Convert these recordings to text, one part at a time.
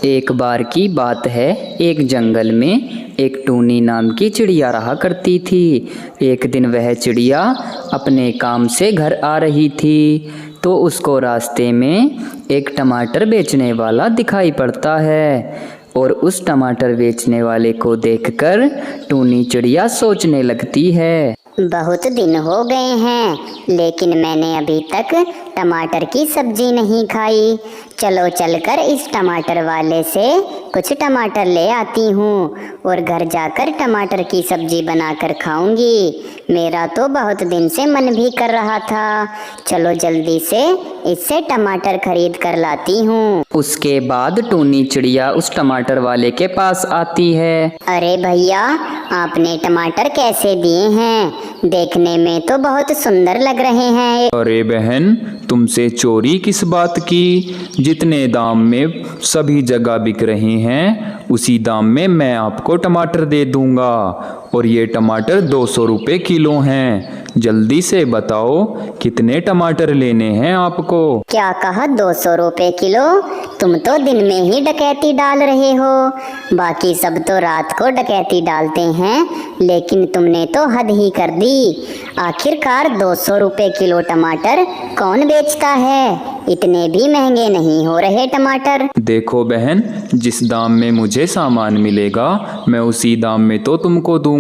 एक बार की बात है, एक जंगल में एक टूनी नाम की चिड़िया रहा करती थी। एक दिन वह चिड़िया अपने काम से घर आ रही थी तो उसको रास्ते में एक टमाटर बेचने वाला दिखाई पड़ता है और उस टमाटर बेचने वाले को देखकर टूनी चिड़िया सोचने लगती है, बहुत दिन हो गए हैं लेकिन मैंने अभी तक टमाटर की सब्जी नहीं खाई। चलो चलकर इस टमाटर वाले से कुछ टमाटर ले आती हूँ और घर जाकर टमाटर की सब्जी बनाकर खाऊंगी। मेरा तो बहुत दिन से मन भी कर रहा था। चलो जल्दी से इससे टमाटर खरीद कर लाती हूँ। उसके बाद टूनी चिड़िया उस टमाटर वाले के पास आती है। अरे भैया, आपने टमाटर कैसे दिए हैं? देखने में तो बहुत सुंदर लग रहे हैं। अरे बहन, तुमसे चोरी किस बात की? जितने दाम में सभी जगह बिक रहे हैं उसी दाम में मैं आपको टमाटर दे दूंगा। और ये टमाटर 200 रुपये किलो हैं। जल्दी से बताओ कितने टमाटर लेने हैं आपको? क्या कहा, 200 रुपये किलो? तुम तो दिन में ही डकैती डाल रहे हो। बाकी सब तो रात को डकैती डालते हैं, लेकिन तुमने तो हद ही कर दी। आखिरकार 200 रुपये किलो टमाटर कौन बेचता है? इतने भी महंगे नहीं हो रहे टमाटर। देखो बहन, जिस दाम में मुझे सामान मिलेगा मैं उसी दाम में तो तुमको दूंगा।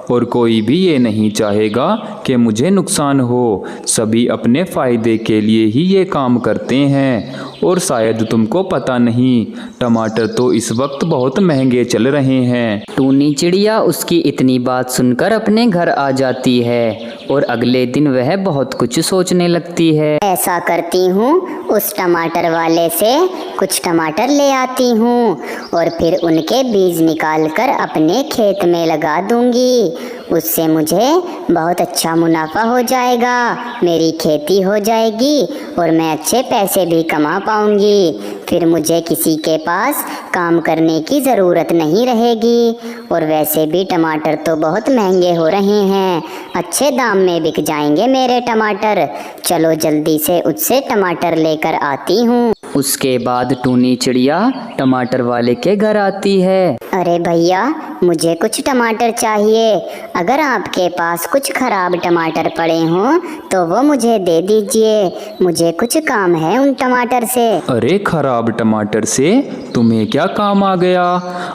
और कोई भी ये नहीं चाहेगा कि मुझे नुकसान हो। सभी अपने फायदे के लिए ही ये काम करते हैं। और शायद तुमको पता नहीं, टमाटर तो इस वक्त बहुत महंगे चल रहे हैं। टूनी चिड़िया उसकी इतनी बात सुनकर अपने घर आ जाती है और अगले दिन वह बहुत कुछ सोचने लगती है। ऐसा करती हूँ, उस टमाटर वाले से कुछ टमाटर ले आती हूँ और फिर उनके बीज निकालकर अपने खेत में लगा दूंगी। उससे मुझे बहुत अच्छा मुनाफा हो जाएगा, मेरी खेती हो जाएगी और मैं अच्छे पैसे भी कमा पाऊंगी। फिर मुझे किसी के पास काम करने की ज़रूरत नहीं रहेगी। और वैसे भी टमाटर तो बहुत महंगे हो रहे हैं, अच्छे दाम में बिक जाएंगे मेरे टमाटर। चलो जल्दी से उससे टमाटर लेकर आती हूँ। उसके बाद टूनी चिड़िया टमाटर वाले के घर आती है। अरे भैया, मुझे कुछ टमाटर चाहिए। अगर आपके पास कुछ खराब टमाटर पड़े हों तो वो मुझे दे दीजिए। मुझे कुछ काम है उन टमाटर से। अरे खराब टमाटर से तुम्हें क्या काम आ गया?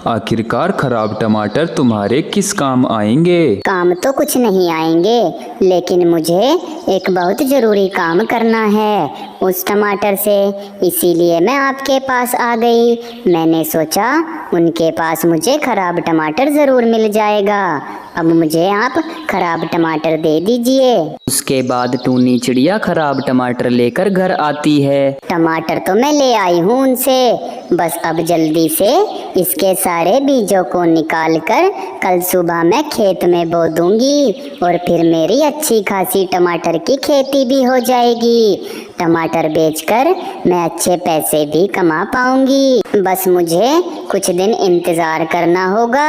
आखिरकार खराब टमाटर तुम्हारे किस काम आएंगे? काम तो कुछ नहीं आएंगे, लेकिन मुझे एक बहुत ज़रूरी काम करना है उस टमाटर से, इसीलिए मैं आपके पास आ गई। मैंने सोचा उनके पास मुझे खराब टमाटर ज़रूर मिल जाएगा। अब मुझे आप खराब टमाटर दे दीजिए। उसके बाद टूनी चिड़िया खराब टमाटर लेकर घर आती है। टमाटर तो मैं ले आई हूँ उनसे, बस अब जल्दी से इसके सारे बीजों को निकालकर कल सुबह मैं खेत में बो दूंगी और फिर मेरी अच्छी खासी टमाटर की खेती भी हो जाएगी। टमाटर बेचकर मैं अच्छे पैसे भी कमा पाऊंगी। बस मुझे कुछ दिन इंतज़ार करना होगा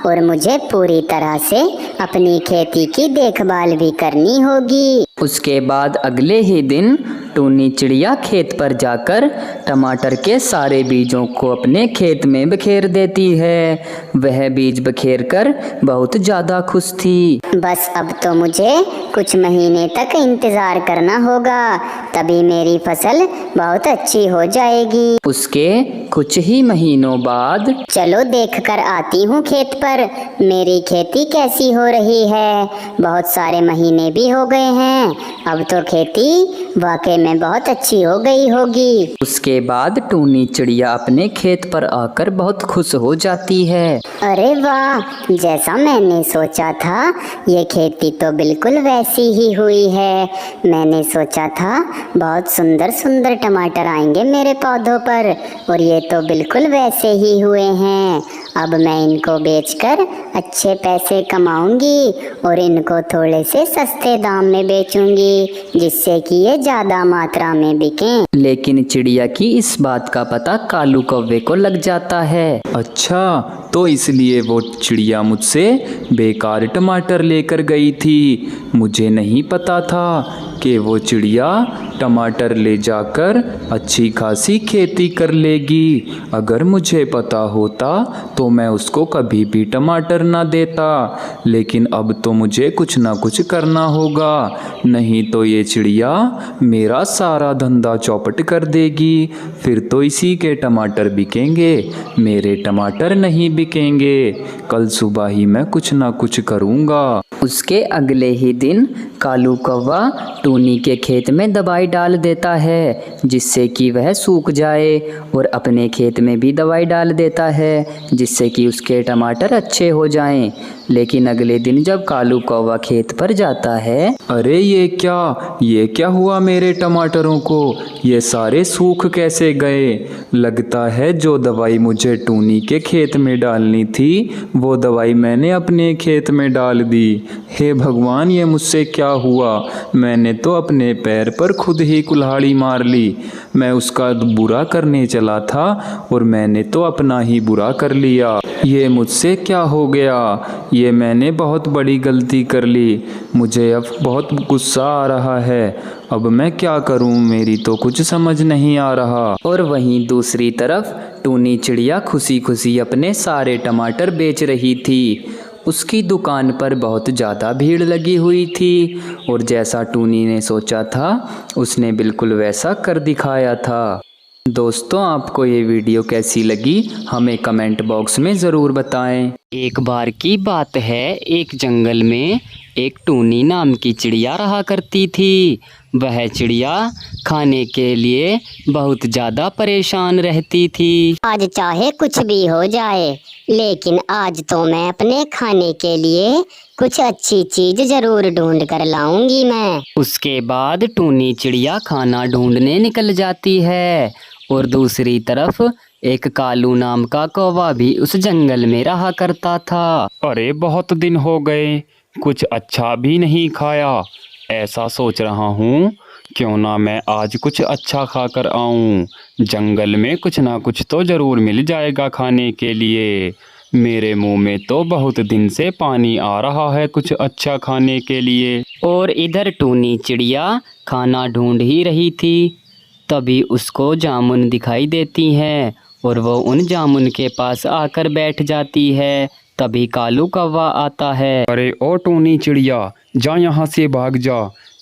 और मुझे पूरी तरह से अपनी खेती की देखभाल भी करनी होगी। उसके बाद अगले ही दिन टूनी चिड़िया खेत पर जाकर टमाटर के सारे बीजों को अपने खेत में बिखेर देती है। वह बीज बिखेर कर बहुत ज़्यादा खुश थी। बस अब तो मुझे कुछ महीने तक इंतज़ार करना होगा, तभी मेरी फसल बहुत अच्छी हो जाएगी। उसके कुछ ही महीनों बाद चलो देख कर आती हूँ खेत पर मेरी खेती कैसी हो रही है। बहुत सारे महीने भी हो गए हैं, अब तो खेती वाकई में बहुत अच्छी हो गई होगी। उसके बाद टूनी चिड़िया अपने खेत पर आकर बहुत खुश हो जाती है। अरे वाह, जैसा मैंने सोचा था ये खेती तो बिल्कुल वैसी ही हुई है। मैंने सोचा था बहुत सुंदर सुंदर टमाटर आएंगे मेरे पौधों पर और ये तो बिल्कुल वैसे ही हुए हैं। अब मैं इनको बेचकर अच्छे पैसे कमाऊंगी और इनको थोड़े से सस्ते दाम में बेचूंगी, जिससे कि ये ज़्यादा मात्रा में बिकें। लेकिन चिड़िया की इस बात का पता कालू कौवे को लग जाता है। अच्छा, तो इसलिए वो चिड़िया मुझसे बेकार टमाटर लेकर गई थी। मुझे नहीं पता था कि वो चिड़िया टमाटर ले जाकर अच्छी खासी खेती कर लेगी। अगर मुझे पता होता तो मैं उसको कभी भी टमाटर ना देता, लेकिन अब तो मुझे कुछ ना कुछ करना होगा, नहीं तो ये चिड़िया मेरा सारा धंधा चौपट कर देगी। फिर तो इसी के टमाटर बिकेंगे, मेरे टमाटर नहीं बिकेंगे। कल सुबह ही मैं कुछ ना कुछ करूँगा। उसके अगले ही दिन कालू कौवा टूनी के खेत में दवाई डाल देता है जिससे कि वह सूख जाए, और अपने खेत में भी दवाई डाल देता है जिससे कि उसके टमाटर अच्छे हो जाएं। लेकिन अगले दिन जब कालू कौवा खेत पर जाता है, अरे ये क्या हुआ मेरे टमाटरों को? ये सारे सूख कैसे गए? लगता है जो दवाई मुझे टूनी के खेत में डालनी थी वो दवाई मैंने अपने खेत में डाल दी। हे भगवान, ये मुझसे क्या हुआ? मैंने तो अपने पैर पर खुद ही कुल्हाड़ी मार ली। मैं उसका बुरा करने चला था और मैंने तो अपना ही बुरा कर लिया। ये मुझसे क्या हो गया? ये मैंने बहुत बड़ी गलती कर ली। मुझे अब बहुत गुस्सा आ रहा है। अब मैं क्या करूं? मेरी तो कुछ समझ नहीं आ रहा। और वहीं दूसरी तरफ टूनी चिड़िया खुशी खुशी अपने सारे टमाटर बेच रही थी। उसकी दुकान पर बहुत ज़्यादा भीड़ लगी हुई थी, और जैसा टूनी ने सोचा था उसने बिल्कुल वैसा कर दिखाया था। दोस्तों, आपको ये वीडियो कैसी लगी हमें कमेंट बॉक्स में ज़रूर बताएं। एक बार की बात है, एक जंगल में एक टूनी नाम की चिड़िया रहा करती थी। वह चिड़िया खाने के लिए बहुत ज़्यादा परेशान रहती थी। आज चाहे कुछ भी हो जाए, लेकिन आज तो मैं अपने खाने के लिए कुछ अच्छी चीज जरूर ढूंढ कर लाऊंगी मैं। उसके बाद टूनी चिड़िया खाना ढूंढने निकल जाती है, और दूसरी तरफ एक कालू नाम का कौवा भी उस जंगल में रहा करता था। अरे बहुत दिन हो गए, कुछ अच्छा भी नहीं खाया। ऐसा सोच रहा हूँ क्यों ना मैं आज कुछ अच्छा खाकर आऊँ। जंगल में कुछ ना कुछ तो ज़रूर मिल जाएगा खाने के लिए। मेरे मुंह में तो बहुत दिन से पानी आ रहा है कुछ अच्छा खाने के लिए। और इधर टूनी चिड़िया खाना ढूंढ ही रही थी, तभी उसको जामुन दिखाई देती हैं और वो उन जामुन के पास आकर बैठ जाती है। तभी कालू कौवा आता है। अरे ओ टूनी चिड़िया, जा यहाँ से भाग जा।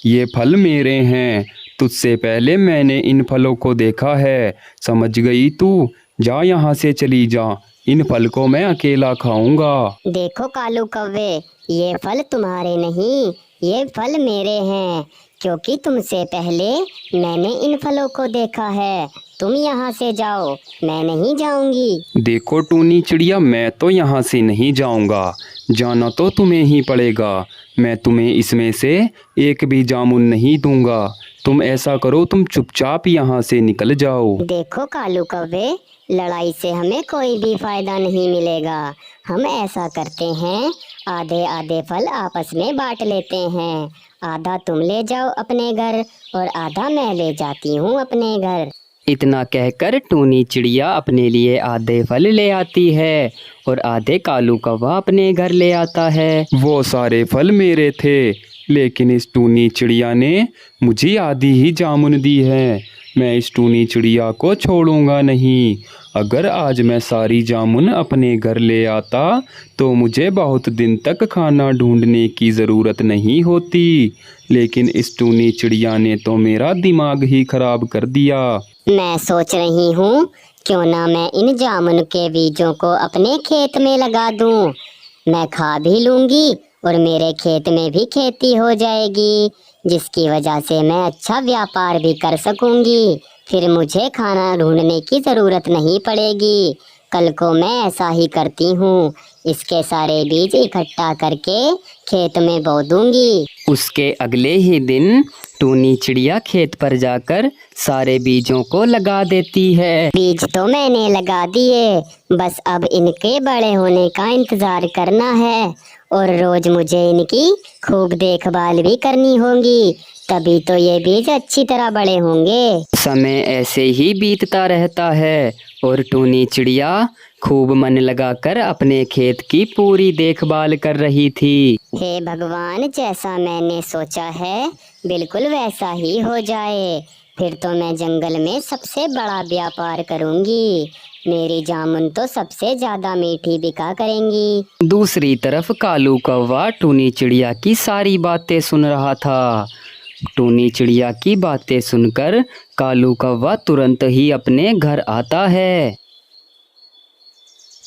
ये फल मेरे हैं, तुझसे पहले मैंने इन फलों को देखा है। समझ गई तू? जा यहाँ से चली जा, इन फल को मैं अकेला खाऊंगा। देखो कालू कौवे, ये फल तुम्हारे नहीं, ये फल मेरे हैं, क्योंकि तुमसे पहले मैंने इन फलों को देखा है। तुम यहाँ से जाओ, मैं नहीं जाऊंगी। देखो टूनी चिड़िया, मैं तो यहाँ से नहीं जाऊंगा, जाना तो तुम्हें ही पड़ेगा। मैं तुम्हें इसमें से एक भी जामुन नहीं दूंगा। तुम ऐसा करो, तुम चुपचाप यहाँ से निकल जाओ। देखो कालू कौवे, लड़ाई से हमें कोई भी फायदा नहीं मिलेगा। हम ऐसा करते हैं, आधे आधे फल आपस में बांट लेते हैं। आधा तुम ले जाओ अपने घर और आधा मैं ले जाती हूँ अपने घर। इतना कहकर टूनी चिड़िया अपने लिए आधे फल ले आती है और आधे कालू कौवा अपने घर ले आता है। वो सारे फल मेरे थे, लेकिन इस टूनी चिड़िया ने मुझे आधी ही जामुन दी है। मैं इस टूनी चिड़िया को छोड़ूंगा नहीं। अगर आज मैं सारी जामुन अपने घर ले आता तो मुझे बहुत दिन तक खाना ढूंढने की ज़रूरत नहीं होती, लेकिन इस टूनी चिड़िया ने तो मेरा दिमाग ही खराब कर दिया। मैं सोच रही हूँ क्यों ना मैं इन जामुन के बीजों को अपने खेत में लगा दूँ। मैं खा भी लूँगी और मेरे खेत में भी खेती हो जाएगी, जिसकी वजह से मैं अच्छा व्यापार भी कर सकूँगी। फिर मुझे खाना ढूंढने की ज़रूरत नहीं पड़ेगी। कल को मैं ऐसा ही करती हूँ, इसके सारे बीज इकट्ठा करके खेत में बो दूँगी। उसके अगले ही दिन टूनी चिड़िया खेत पर जाकर सारे बीजों को लगा देती है। बीज तो मैंने लगा दिए, बस अब इनके बड़े होने का इंतज़ार करना है और रोज मुझे इनकी खूब देखभाल भी करनी होगी, तभी तो ये बीज अच्छी तरह बड़े होंगे। समय ऐसे ही बीतता रहता है और टूनी चिड़िया खूब मन लगाकर अपने खेत की पूरी देखभाल कर रही थी। हे भगवान, जैसा मैंने सोचा है बिल्कुल वैसा ही हो जाए। फिर तो मैं जंगल में सबसे बड़ा व्यापार करूंगी। मेरी जामुन तो सबसे ज्यादा मीठी बिका करेंगी। दूसरी तरफ कालू कौवा टूनी चिड़िया की सारी बातें सुन रहा था। टूनी चिड़िया की बातें सुनकर कालू कौवा तुरंत ही अपने घर आता है।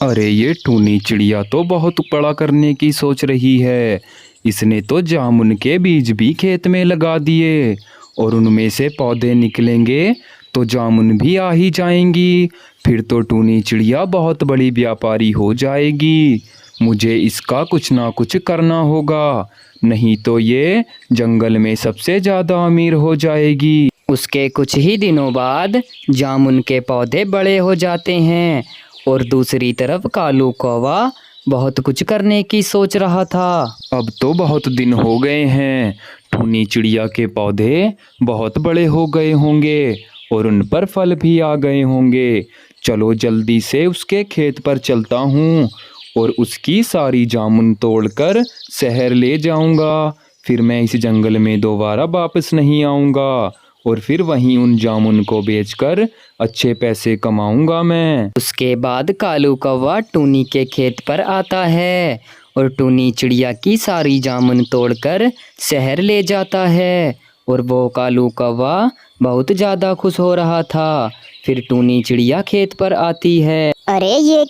अरे ये टूनी चिड़िया तो बहुत बड़ा करने की सोच रही है। इसने तो जामुन के बीज भी खेत में लगा दिए और उनमें से पौधे निकलेंगे तो जामुन भी आ ही जाएंगी। फिर तो टूनी चिड़िया बहुत बड़ी व्यापारी हो जाएगी। मुझे इसका कुछ ना कुछ करना होगा, नहीं तो ये जंगल में सबसे ज़्यादा अमीर हो जाएगी। उसके कुछ ही दिनों बाद जामुन के पौधे बड़े हो जाते हैं और दूसरी तरफ कालू कौवा बहुत कुछ करने की सोच रहा था। अब तो बहुत दिन हो गए हैं, टूनी चिड़िया के पौधे बहुत बड़े हो गए होंगे और उन पर फल भी आ गए होंगे। चलो जल्दी से उसके खेत पर चलता हूँ और उसकी सारी जामुन तोड़कर शहर ले जाऊंगा। फिर मैं इस जंगल में दोबारा वापस नहीं आऊंगा और फिर वहीं उन जामुन को बेचकर अच्छे पैसे कमाऊंगा मैं। उसके बाद कालू कौवा टूनी के खेत पर आता है और टूनी चिड़िया की सारी जामुन तोड़कर शहर ले जाता है और वो कालू कौवा बहुत ज़्यादा खुश हो रहा था। फिर टूनी चिड़िया खेत पर आती है। अरे ये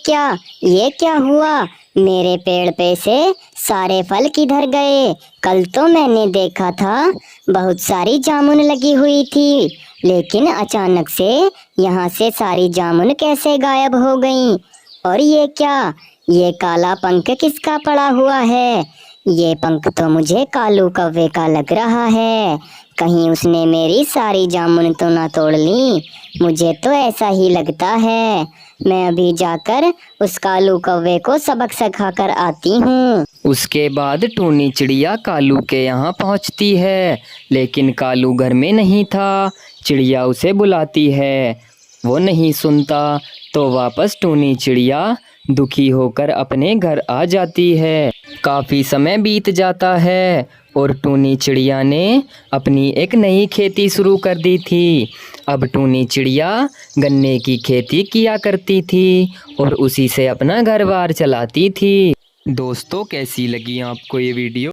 क्या हुआ? मेरे पेड़ पे से सारे फल किधर गए? कल तो मैंने देखा था बहुत सारी जामुन लगी हुई थी, लेकिन अचानक से यहाँ से सारी जामुन कैसे गायब हो गईं? और ये क्या? ये काला पंख किसका पड़ा हुआ है? ये पंख तो मुझे कालू कौवे का लग रहा है। कहीं उसने मेरी सारी जामुन तो ना तोड़ ली? मुझे तो ऐसा ही लगता है। मैं अभी जाकर उस कालू कौवे को सबक सिखाकर आती हूँ। उसके बाद टूनी चिड़िया कालू के यहाँ पहुँचती है, लेकिन कालू घर में नहीं था। चिड़िया उसे बुलाती है, वो नहीं सुनता, तो वापस टूनी चिड़िया दुखी होकर अपने घर आ जाती है। काफ़ी समय बीत जाता है और टूनी चिड़िया ने अपनी एक नई खेती शुरू कर दी थी। अब टूनी चिड़िया गन्ने की खेती किया करती थी और उसी से अपना घर-बार चलाती थी। दोस्तों कैसी लगी आपको ये वीडियो?